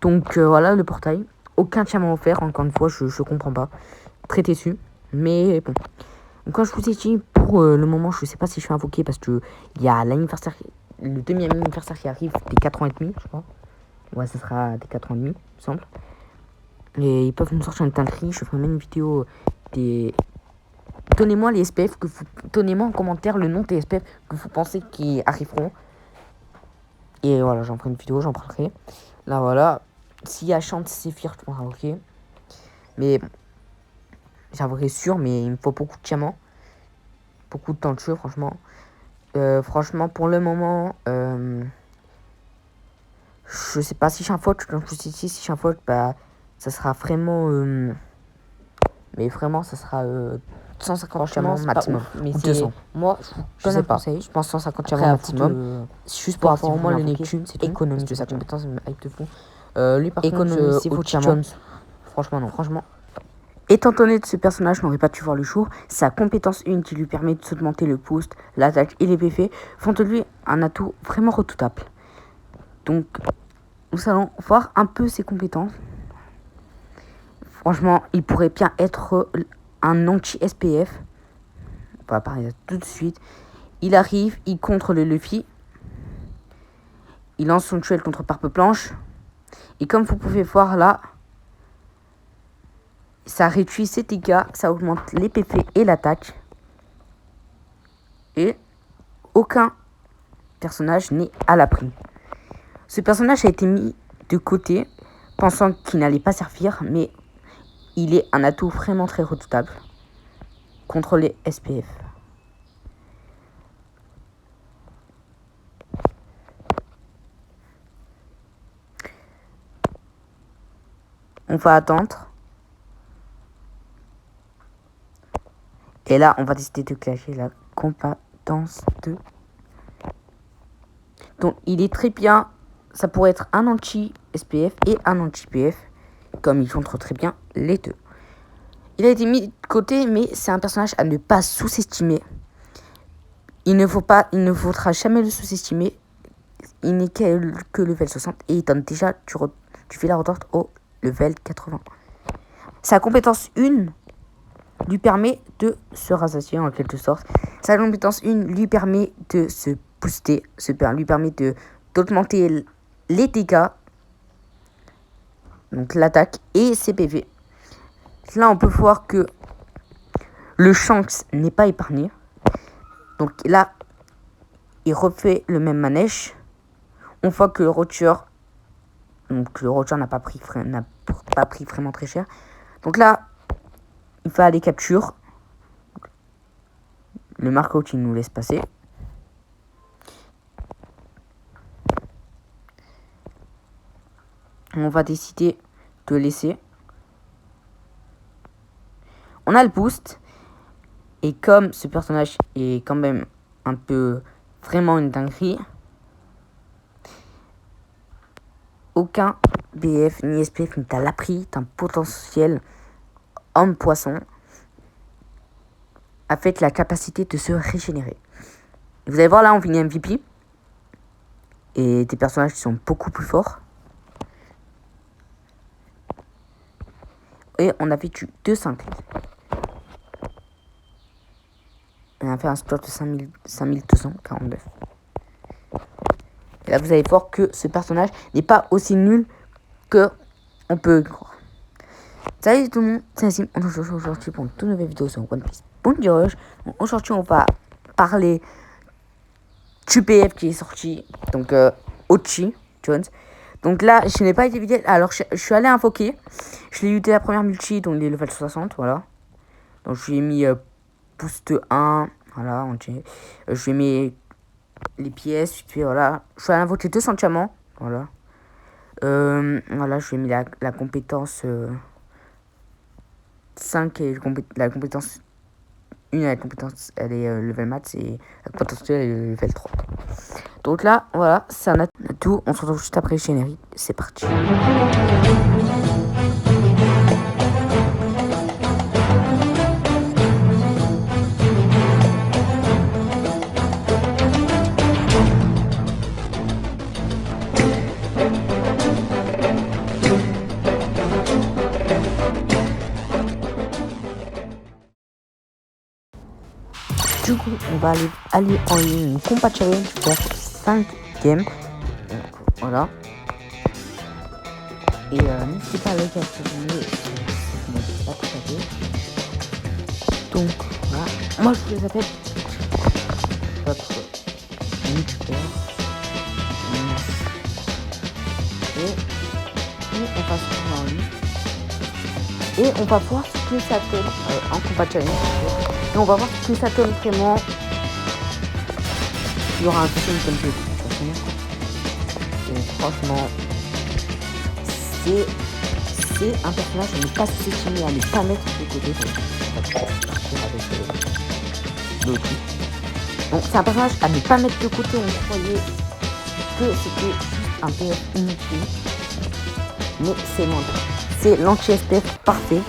Donc voilà le portail. Aucun diamant offert, encore une fois, je comprends pas. Très déçu. Mais bon. Donc, quand je vous ai dit, pour le moment, je sais pas si je suis invoqué parce que il y a l'anniversaire, le demi-anniversaire qui arrive des 4 ans et demi, je crois. Ouais, ça sera des 4 ans et demi, il me semble. Et ils peuvent nous sortir une dinguerie. Je ferai même une vidéo des. Donnez-moi les SPF que vous. Donnez-moi en commentaire le nom des SPF que vous pensez qui arriveront. Et voilà, j'en ferai une vidéo, j'en parlerai. Là, voilà. S'il y a Chante Séphir, je pourrais invoquer. Mais bon. J'invoquerai sûr, mais il me faut beaucoup de diamants. Beaucoup de temps de jeu, franchement. Franchement, pour le moment. Je sais pas si je suis un faute. Comme je vous ai dit, si je suis un faute, bah. Ça sera vraiment. Mais vraiment, ça sera 150 diamants maximum. Mais 200. Moi, je sais pas. Je pense 150 diamants maximum. Juste pour avoir au moins le Neptune, c'est économique de sa compétence, hype de fou. Lui, par contre, c'est faux diamants. Franchement, non. Franchement. Étant donné que ce personnage n'aurait pas dû voir le jour, sa compétence 1 qui lui permet de s'augmenter le boost, l'attaque et les PV font de lui un atout vraiment redoutable. Donc, nous allons voir un peu ses compétences. Franchement, il pourrait bien être un anti-SPF. On va parler tout de suite. Il arrive, il contre le Luffy. Il lance son duel contre Parpe Planche. Et comme vous pouvez voir là, ça réduit ses dégâts, ça augmente les PV et l'attaque. Et aucun personnage n'est à l'abri. Ce personnage a été mis de côté, pensant qu'il n'allait pas servir, mais il est un atout vraiment très redoutable contre les SPF. On va attendre. Et là, on va décider de clasher la compétence de... Donc, il est très bien. Ça pourrait être un anti-SPF et un anti-PF. Comme ils contre très bien les deux. Il a été mis de côté, mais c'est un personnage à ne pas sous-estimer. Il ne faudra jamais le sous-estimer. Il n'est que level 60 et il donne déjà tu fais la retorte au level 80. Sa compétence 1 lui permet de se rassasier en quelque sorte. Sa compétence 1 lui permet de se booster, lui permet d'augmenter les dégâts, donc l'attaque et ses PV. Là, on peut voir que le Shanks n'est pas épargné. Donc là, il refait le même manège. On voit que le Roger, n'a pas pris vraiment très cher. Donc là, il va aller capture. Le Marco qui nous laisse passer. On va décider de laisser. On a le boost. Et comme ce personnage est quand même un peu vraiment une dinguerie, aucun BF ni SPF n'est à l'abri d'un potentiel homme-poisson avec la capacité de se régénérer. Vous allez voir là, on finit MVP. Et des personnages qui sont beaucoup plus forts. Et on a vécu 2-5. On a fait un score de 5249. Et là, vous allez voir que ce personnage n'est pas aussi nul que on peut croire. Salut tout le monde, c'est Nassim. On se retrouve aujourd'hui pour une toute nouvelle vidéo sur One Piece. Bon dimanche. Aujourd'hui, on va parler du PF qui est sorti. Donc, Ochi Jones. Donc là, je n'ai pas été vidéo. Alors, je suis allé invoquer. Je l'ai eu dès la première multi, donc les level 60. Voilà. Donc, je lui ai mis boost 1. Voilà, je lui ai mis les pièces. Voilà. Je suis allé invoquer 200 diamants. Voilà. Voilà, je lui ai mis la compétence 5 et la compétence 1. La compétence, elle est level max et la compétence 2, elle est level 3. Donc là, voilà, c'est un atout. On se retrouve juste après le générique. C'est parti. on va aller en une combat challenge faire 5 games. Donc, voilà. Et n'hésitez pas à liker à vous abonner si vous n'avez pas partagé. Donc voilà. Moi je vous appelle votre youtubeur. Et on va se trouver en ligne. Et on va voir ce que ça donne en combat challenge. Et on va voir ce que ça donne vraiment. Il y aura un film comme je dis de toute façon. Et franchement, c'est un personnage à ne pas sous-estimer, à ne pas mettre de côté. Donc, on va partir avec l'autre. Donc c'est un personnage à ne pas mettre de côté. On croyait que c'était juste un PF inutile. Mais c'est l'anti-SPF parfait.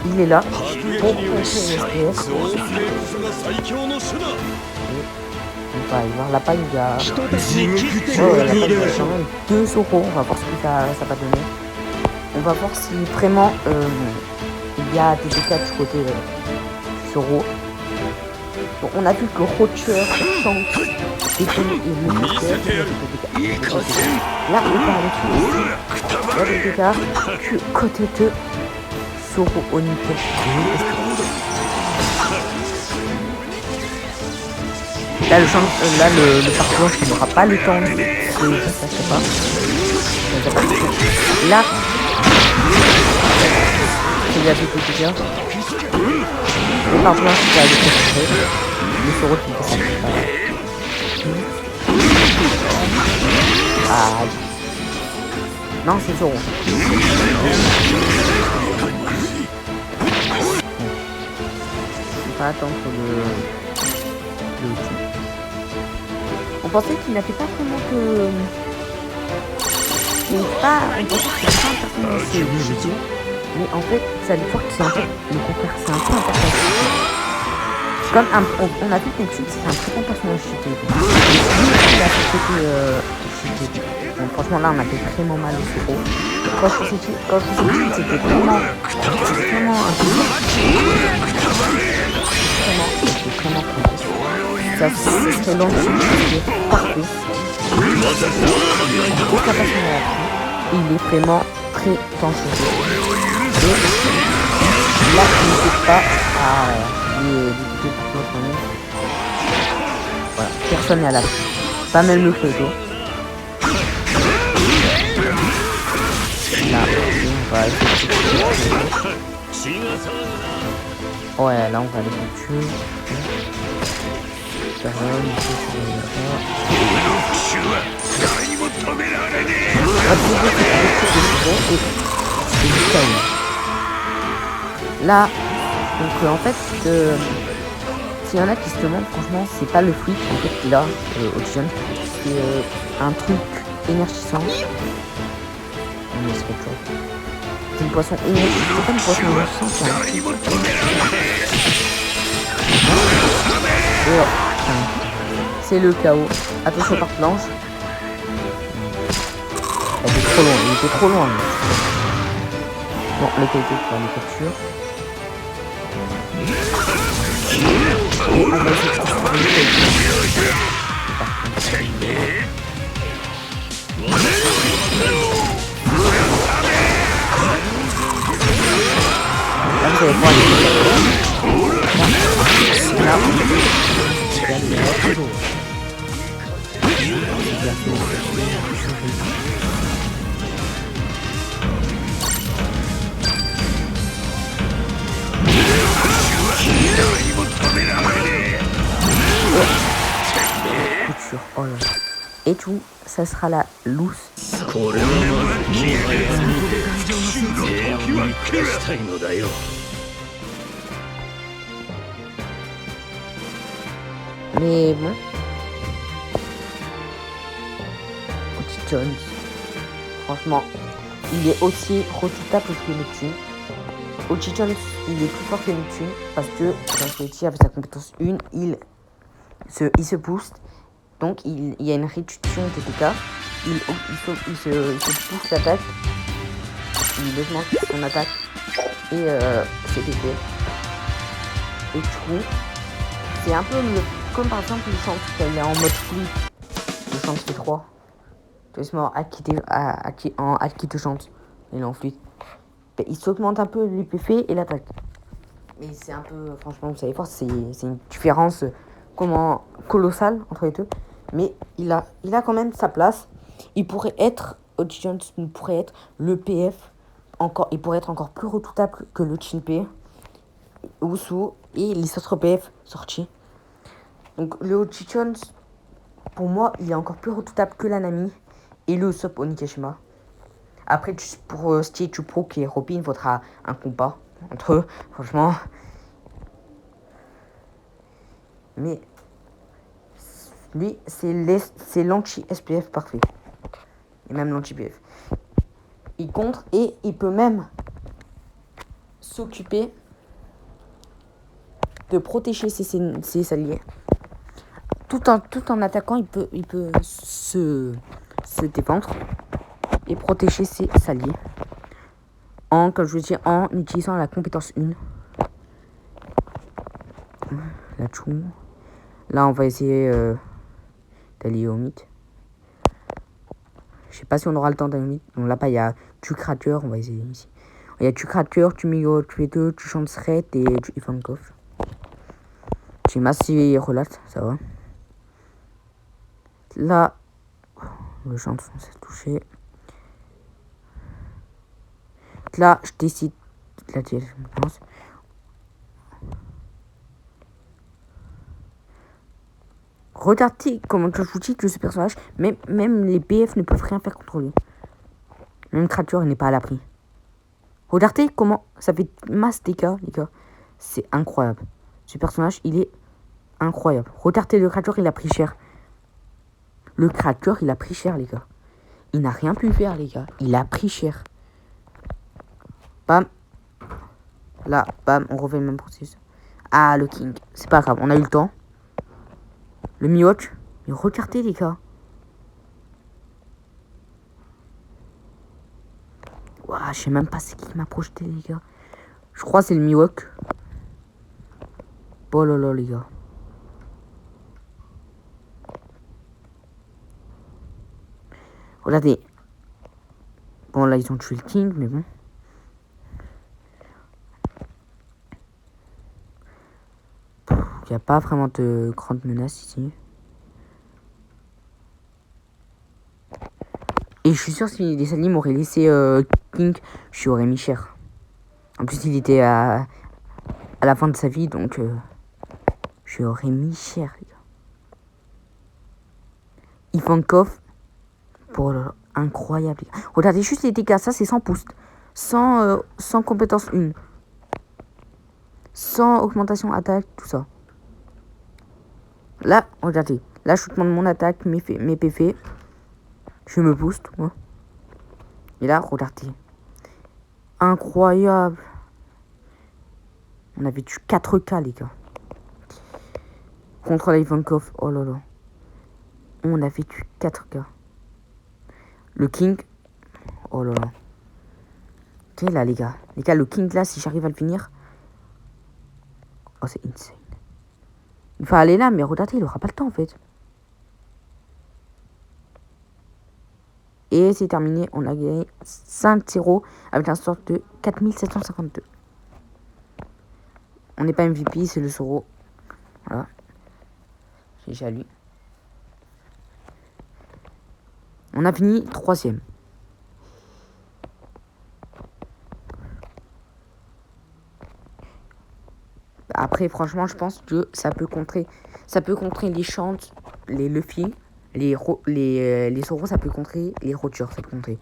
Il est là pour contrer les SPF. On va y voir. Là-bas, il y a quand même 2 Zoro. On va voir ce que ça va donner. On va voir si vraiment il y a des dégâts du côté du Zoro. Bon, on a vu que le Rocher, Shanks, Détonné et le là, on va aller sur il y a des dégâts du côté de Zoro Oniken. Là, le parcours, il n'aura pas le temps de ça, je sais pas. Là, il y a des dégâts. Le parcours, il va aller concentrer. Le Zoro qui peut s'en ah. Non, c'est Zoro. On va attendre le outil. On pensait qu'il n'avait pas vraiment que... on pensait que c'était pas un personnage aussi. Mais en fait, ça veut dire que c'est un peu le contraire. C'est un peu un personnage. Comme on a vu que Netflix, c'est un très bon personnage cheaté. Il a fait cheaté. Bon, franchement, là, on a fait vraiment mal au Zoro. Quand je vous ai dit, c'était vraiment un peu... Vraiment ça, c'est l'anti, c'est parfait. Aucun personnage. Il est vraiment très dangereux. Et là, il n'hésite pas à l'éviter pour notre ami. Voilà, personne n'est à l'abri. Pas même le Kyoto. Là, on va essayer de... Ouais, là, on va aller le tuer. Là, donc en fait, s'il y en a qui se demandent, franchement, c'est pas le fruit en fait qu'il a Ocean, c'est un truc énergisant. C'est une poisson énergisante, c'est pas une poisson énergisante, c'est le chaos. Attention par planche. Elle était trop loin, il était trop loin. Bon, le KT pour les captures. Et elle va essayer de transformer le KT. Là, vous allez voir oh là. Et tout, ça sera la loose. Mais bon. Jones. Franchement, il est aussi redoutable que Neptune. Ochi Jones, il est plus fort que Neptune parce que, comme je l'ai dit, avec sa compétence 1, il se booste. Donc, il y a une réduction des dégâts. Il se booste l'attaque. Il augmente son attaque et ses dégâts. Et du coup, c'est un peu comme par exemple le chant, elle est en mode flûte. Le chant fait 3. Tu vois, en hâte qui te chante. Il est en flûte. Il s'augmente un peu les PV et l'attaque. Mais c'est un peu, franchement, vous savez pas, c'est une différence colossale entre les deux. Mais il a quand même sa place. Il pourrait être, il pourrait être le PF. Il pourrait être encore plus redoutable que le Chinpei, Usu et les autres PF sortis. Donc le Ochichon, pour moi, il est encore plus redoutable que la Nami et le Usopp Onikashima. Après, pour Stitch Pro qui est Robin, il faudra un combat entre eux, franchement. Mais lui, c'est l'anti-SPF parfait. Et même l'anti-PF. Il contre et il peut même s'occuper de protéger ses alliés. Tout en attaquant, il peut se défendre et protéger ses alliés. Comme je vous dis, en utilisant la compétence 1. La chou. Là, on va essayer d'aller au mythe. Je sais pas si on aura le temps d'aller au mythe. Donc là-bas, il y a tu créature. On va essayer ici. Il y a tu créature, tu Migo, tu Edo, tu Chanseret et tu Ivankov. J'ai massé relate, ça va. Là, le chanson s'est touché. Là, je décide. Là, je pense. Regardez comment je vous dis que ce personnage, même les BF ne peuvent rien faire contre lui. Même créature, il n'est pas à l'abri. Regardez comment ça fait masse dégâts, les gars. C'est incroyable. Ce personnage, il est incroyable. Regardez le créature, il a pris cher. Le créature, il a pris cher, les gars. Il n'a rien pu faire, les gars. Il a pris cher. Bam. Là, bam, on refait le même processus. Ah, le King. C'est pas grave, on a eu le temps. Le Mihawk. Mais regardez, les gars. Ouah, je sais même pas c'est qui m'a projeté, les gars. Je crois que c'est le Mihawk. Oh là là, les gars. Regardez. Bon, là, ils ont tué le King, mais bon. Il n'y a pas vraiment de grande menace ici. Et je suis sûr si les alliés m'auraient laissé King, je aurais mis cher. En plus, il était à la fin de sa vie, donc je aurais mis cher, les gars. Ivankov, pour incroyable. Les gars. Regardez juste les dégâts, ça c'est 100 pouces. Sans compétence 1. Sans augmentation attaque, tout ça. Là, regardez. Là, je demande mon attaque, mes PV. Je me booste, moi. Et là, regardez. Incroyable. On avait tué 4K, les gars. Contre l'Ivankov. Oh là là. On avait tué 4K. Le King. Oh là là. Ok, là, les gars. Les gars, le King, là, si j'arrive à le finir. Oh, c'est insane. Il faut aller là, mais regardez, il aura pas le temps, en fait. Et c'est terminé. On a gagné 5-0 avec un score de 4752. On n'est pas MVP, c'est le Zoro. Voilà. J'ai déjà lu. On a fini 3ème. Après, franchement, je pense que ça peut contrer les Chants, les Luffy, les Zoro, ça peut contrer les Rogers, ça peut contrer.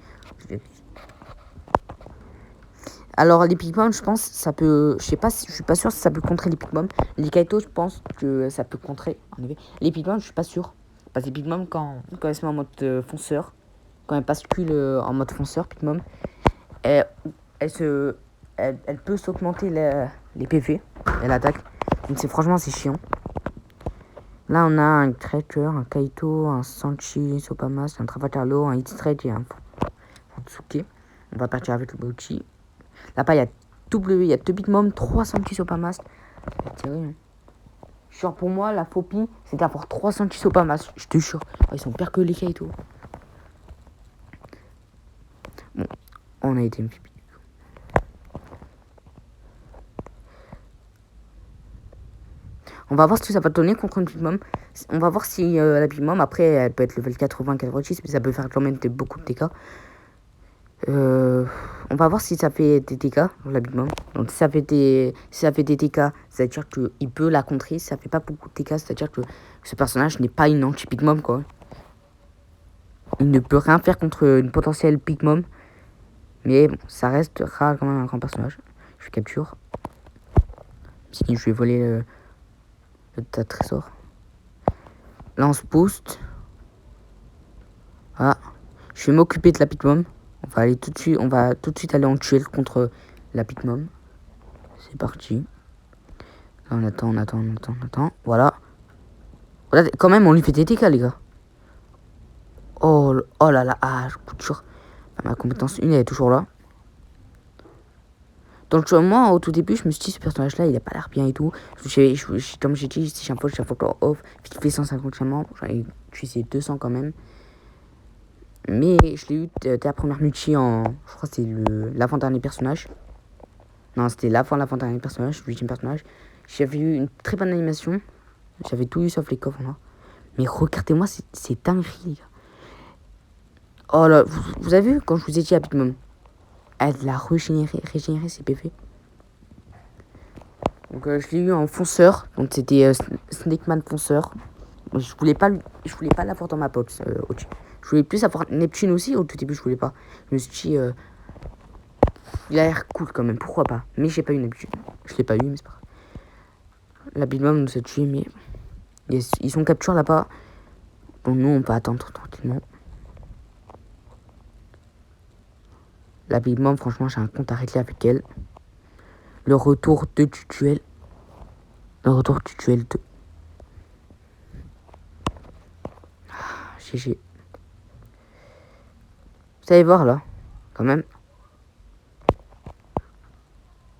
Alors les Pigmon, je pense ça peut, je sais pas, je suis pas sûr si ça peut contrer les Pigmon. Les Kaito, je pense que ça peut contrer. En effet, les Pigmon, je suis pas sûr. Parce que les Pigmon, quand elles se mettent en mode fonceur, quand elles basculent en mode fonceur, Pigmon, elle peut s'augmenter les PV et l'attaque. Donc franchement c'est chiant. Là on a un Tracker, un Kaito, un Sanchi, Sopamas, un Travatarlo, un Hitstretch et un Futsuke. On va partir avec le Bauchi. Là-bas il y a 2 Big Mom, 3 Sanchi, Sopamas. C'est terrible. Genre pour moi, la phobie, c'est d'avoir 300 Chisopamas. Je te jure. Ils sont pires que les cas et tout. Bon, on a été une phobie. On va voir ce que ça va donner contre une Big Mom. On va voir si la Big Mom, après, elle peut être level 80, 86, mais ça peut faire quand même beaucoup de dégâts. On va voir si ça fait des dégâts, la Big Mom. Donc si ça fait des dégâts, c'est-à-dire qu'il peut la contrer. Si ça fait pas beaucoup de dégâts, c'est-à-dire que ce personnage n'est pas une anti-Big Mom, quoi. Il ne peut rien faire contre une potentielle Big Mom. Mais bon, ça restera quand même un grand personnage. Je capture. Si je vais voler le trésor. Là on se boost. Ah, je vais m'occuper de la Big Mom. On va tout de suite aller en duel contre la Big Mom. C'est parti. Là, on attend. Voilà. Quand même, on lui fait des dégâts, les gars. Oh là là. Ah, je coup sûr. Ma compétence 1, elle est toujours là. Donc, moi, au tout début, je me suis dit, ce personnage-là, il a pas l'air bien et tout. Comme j'ai dit, si j'ai un fois off, il fait 150 diamants. J'en ai utilisé 200 quand même. Mais je l'ai eu dès la première multi en. Je crois que c'est l'avant-dernier personnage. Non, c'était l'avant-dernier personnage, le 8e personnage. J'avais eu une très bonne animation. J'avais tout eu sauf les coffres là. Mais regardez-moi, c'est dinguerie, les gars. Oh là, vous avez vu quand je vous ai dit à Big Mom, elle a régénéré ses PV. Donc je l'ai eu en fonceur. Donc c'était Snakeman fonceur. Je voulais pas l'avoir dans ma box. Je voulais plus avoir Neptune aussi. Au tout début, je voulais pas. Je me suis dit, il a l'air cool quand même. Pourquoi pas? Mais j'ai pas eu Neptune. Je l'ai pas eu, mais c'est pas grave. La Big Mom nous a tués, mais ils sont capturés là-bas. Donc nous, on peut attendre tranquillement. La Big Mom, franchement, j'ai un compte à régler avec elle. Le retour du duel 2. GG. Vous allez voir là, quand même.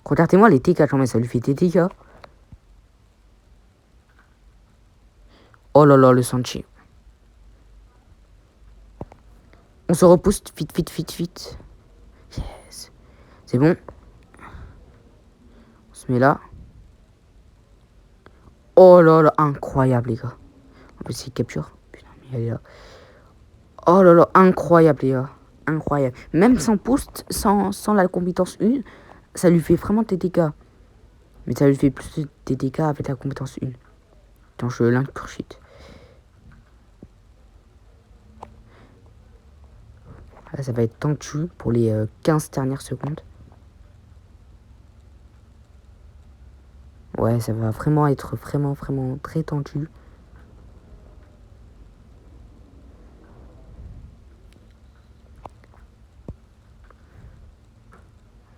Regardez-moi les dégâts, genre, mais ça lui fait des dégâts. Oh là là, le Sanchi. On se repousse vite. Yes. C'est bon. On se met là. Oh là là, incroyable les gars. En plus, c'est capture. Putain, mais elle est là. Oh là là, incroyable les gars. Incroyable. Même sans boost, sans la compétence 1, ça lui fait vraiment des dégâts. Mais ça lui fait plus des dégâts avec la compétence 1. Donc je l'incurshit. Là, ça va être tendu pour les 15 dernières secondes. Ouais, ça va vraiment être vraiment très tendu.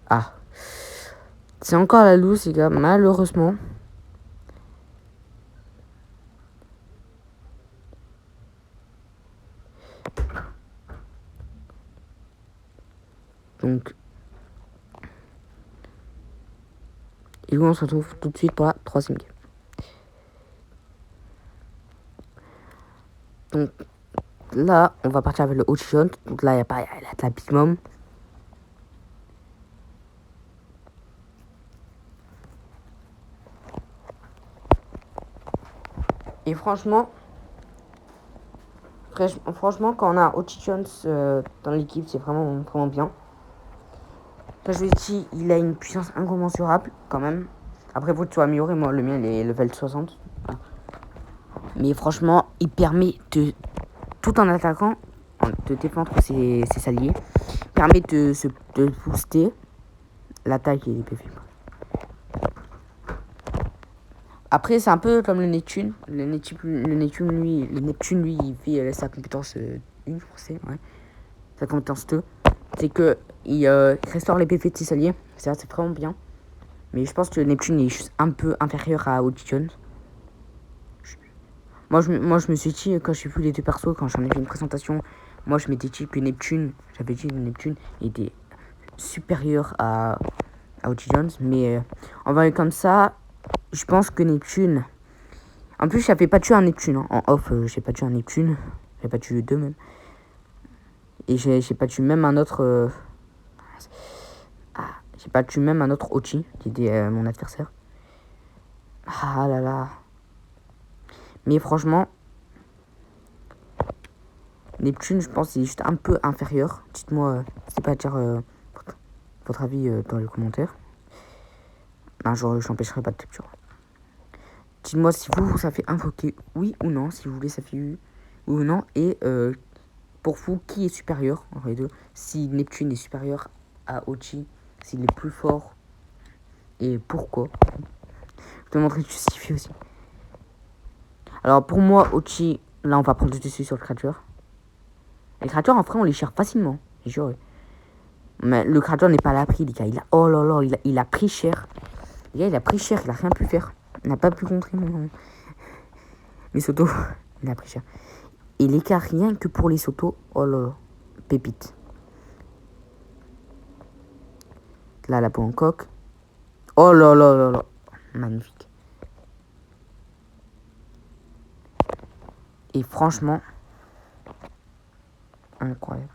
Ah. C'est encore la loose, les gars, malheureusement. Donc, et on se retrouve tout de suite pour la 3e game. Donc, là, on va partir avec le Ocean. Donc là, il y a de la Big Mom. Et franchement, quand on a Ocean dans l'équipe, c'est vraiment bien. Comme je vous ai dit, il a une puissance incommensurable, quand même. Après, vous, tu vas améliorer. Moi, le mien, il est level 60. Mais franchement, il permet de, tout en attaquant, de défendre ses alliés. Permet de booster l'attaque et les PV. Après, c'est un peu comme le Neptune. Le Neptune, lui, il fait sa compétence 1, je crois que c'est, ouais. Sa compétence 2. C'est que il restaure les PV de ses alliés. C'est vraiment bien. Mais je pense que Neptune est juste un peu inférieur à Ocean. Moi, je me suis dit, quand j'ai vu les deux persos, quand j'en ai fait une présentation, moi, je m'étais dit que Neptune, était supérieur à Ocean. Mais en voyant comme ça, je pense que Neptune, En plus, j'avais pas tué un Neptune. Hein. En off, j'ai pas tué un Neptune. J'ai pas tué deux même. Et j'ai pas tué même un autre... j'ai pas tué même un autre Ochi, qui était mon adversaire. Ah là là. Mais franchement... Neptune, je pense, il est juste un peu inférieur. Dites-moi, n'hésitez pas à dire votre avis dans les commentaires. Un jour, je n'empêcherai pas de capture. Dites-moi si vous savez invoquer oui ou non, si vous voulez ça fait oui ou non. Et pour vous, qui est supérieur entre les deux? Si Neptune est supérieur à Ochi, s'il est plus fort, et pourquoi? Je te montrer justifier aussi. Alors pour moi, Ochi, là on va prendre le dessus sur le créature. Les créatures, en vrai, on les cherche facilement. J'ai juré. Mais le créature n'est pas à la prix, les gars. Oh là là, il a pris cher. Les gars, il a pris cher, il a rien pu faire. Il n'a pas pu contrer mes sautos. Il a pris cher. Et les cas, rien que pour les sautos. Oh là là, pépite. Là, la peau en coque. Oh là là là là. Magnifique. Et franchement, incroyable.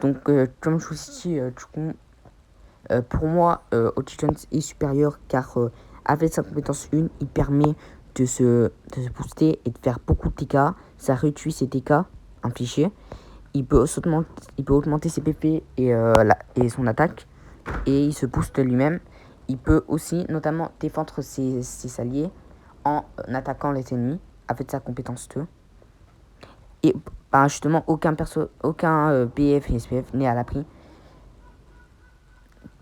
Donc, comme je vous ai dit, du coup, pour moi, Ochi Jones est supérieur car avec sa compétence 1, il permet de se booster et de faire beaucoup de TK. Ça réduit ses TK infligés. Il peut augmenter ses PP et son attaque. Et il se booste lui-même. Il peut aussi notamment défendre ses alliés en attaquant les ennemis avec sa compétence 2. Et bah, justement, aucun BF et SPF n'est à l'abri.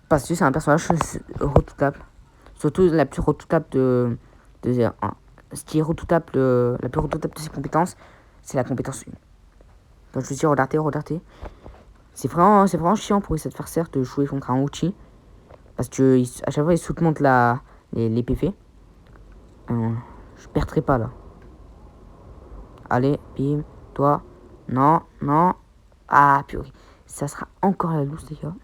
Parce que c'est un personnage redoutable. Surtout la plus redoutable ce qui est redoutable, la plus redoutable de ses compétences, c'est la compétence 1. Donc je vous dis, regardez. C'est vraiment chiant pour les adversaires de jouer contre un Ochi. Parce que à chaque fois, ils sous-montent les PV. Je perdrai pas là. Allez, bim, toi. Non. Ah, purée. Ça sera encore la loose, les gars.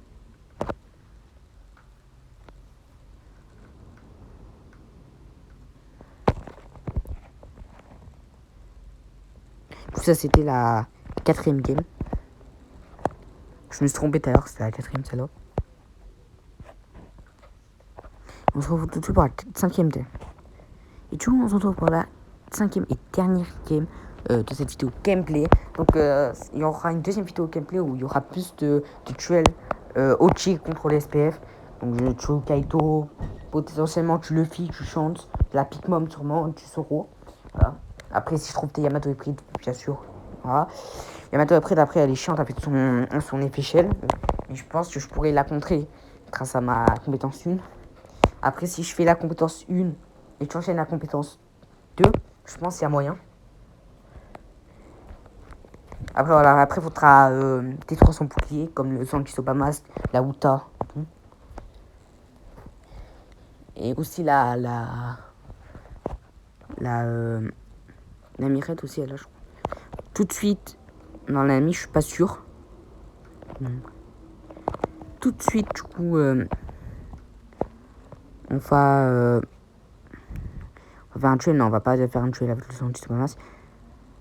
Tout ça, c'était la 4ème game. Je me suis trompé tout à l'heure, c'était la 4ème, celle-là. On se retrouve tout de suite pour la 5ème game. Et du coup, on se retrouve pour la 5ème et dernière game de cette vidéo gameplay. Donc, il y aura une deuxième vidéo gameplay où il y aura plus de duels Ochi contre les SPF. Donc, je tue Kaito, potentiellement tu Luffy, tu chantes, la Pikmom sûrement, tu Zoro. Voilà. Après, si je trouve tes Yamato et Pride, bien sûr. Voilà. Yamato et Pride, après, elle est chiante avec son effet shell. Mais je pense que je pourrais la contrer grâce à ma compétence 1. Après, si je fais la compétence 1 et tu enchaînes la compétence 2, je pense qu'il y a moyen. Après, voilà, après, il faudra détruire son bouclier, comme le Sanji Sobamas, la Uta. Et aussi la mirette aussi, elle là, je crois. Tout de suite, dans l'ami, je suis pas sûr. Tout de suite, du coup, on va faire un duel. Non, on va pas faire un duel avec le Sanji Sobamas.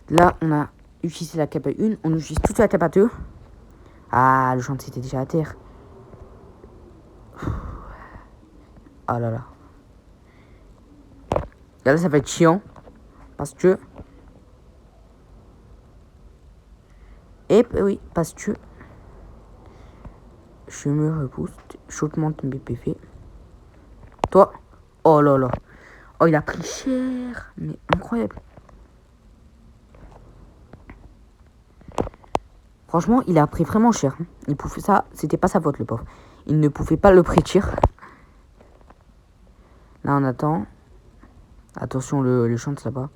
Là, on a utilisé la capa 1, on utilise tout de suite la capa 2. Ah, le chantier était déjà à terre. Ah là là. Là, ça va être chiant. Parce que... Et oui, parce que... Je me rebooste. J'augmente mes PV. Toi. Oh là là. Oh, il a pris cher. Mais incroyable. Franchement, il a pris vraiment cher. Il pouvait ça. C'était pas sa faute, le pauvre. Il ne pouvait pas le prédire. Là, on attend. Attention, le chante là-bas.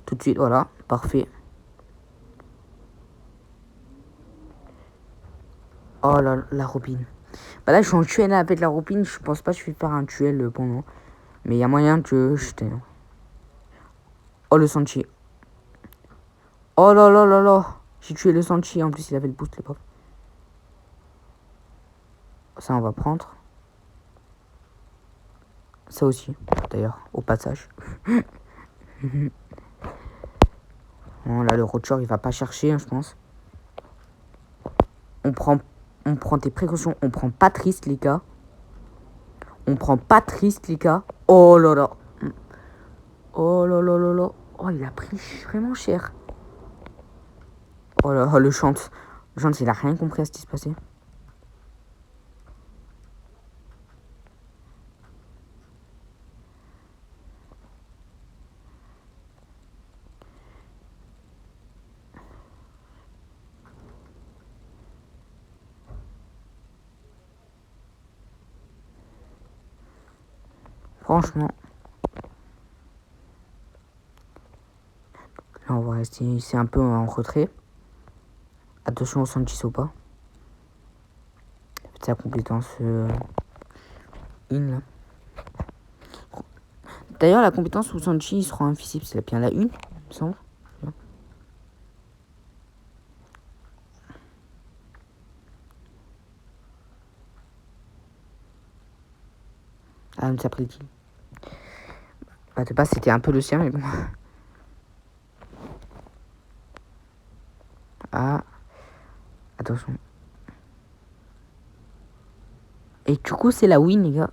Tout de suite, voilà. Parfait. Oh là, la robine. Bah là, je suis en duel avec la robine. Je pense pas que je vais faire un duel pendant. Mais il y a moyen que je t'ai. Oh, le Sanchi. Oh là là là là. J'ai tué le Sanchi. En plus, il avait le boost, le pauvre. Ça, on va prendre. Ça aussi, d'ailleurs, au passage. Bon, là, le rocher, il va pas chercher, hein, je pense. On prend des précautions. On prend pas triste, les gars. On prend pas triste, les gars. Oh là là. Oh là là là là. Oh, il a pris vraiment cher. Oh là, oh, le chante. Le chante, il a rien compris à ce qui se passait. Franchement. Là, on va rester ici un peu en retrait. Attention au Sanchez ou pas. Sa compétence in là. D'ailleurs, la compétence où Sanchi sera invisible, c'est bien la 1, il me semble. Ah, mais ça prédit. Bah, de base, c'était un peu le sien, mais bon. Ah. Attention. Et du coup, c'est la win, les gars.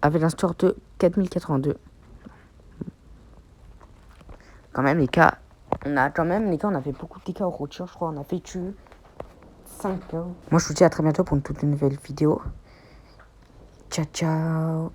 Avec un score de 4082. Quand même, les gars, on a fait beaucoup de dégâts au roture, je crois. On a fait tuer 5 Moi, je vous dis à très bientôt pour une toute nouvelle vidéo. Ciao, ciao.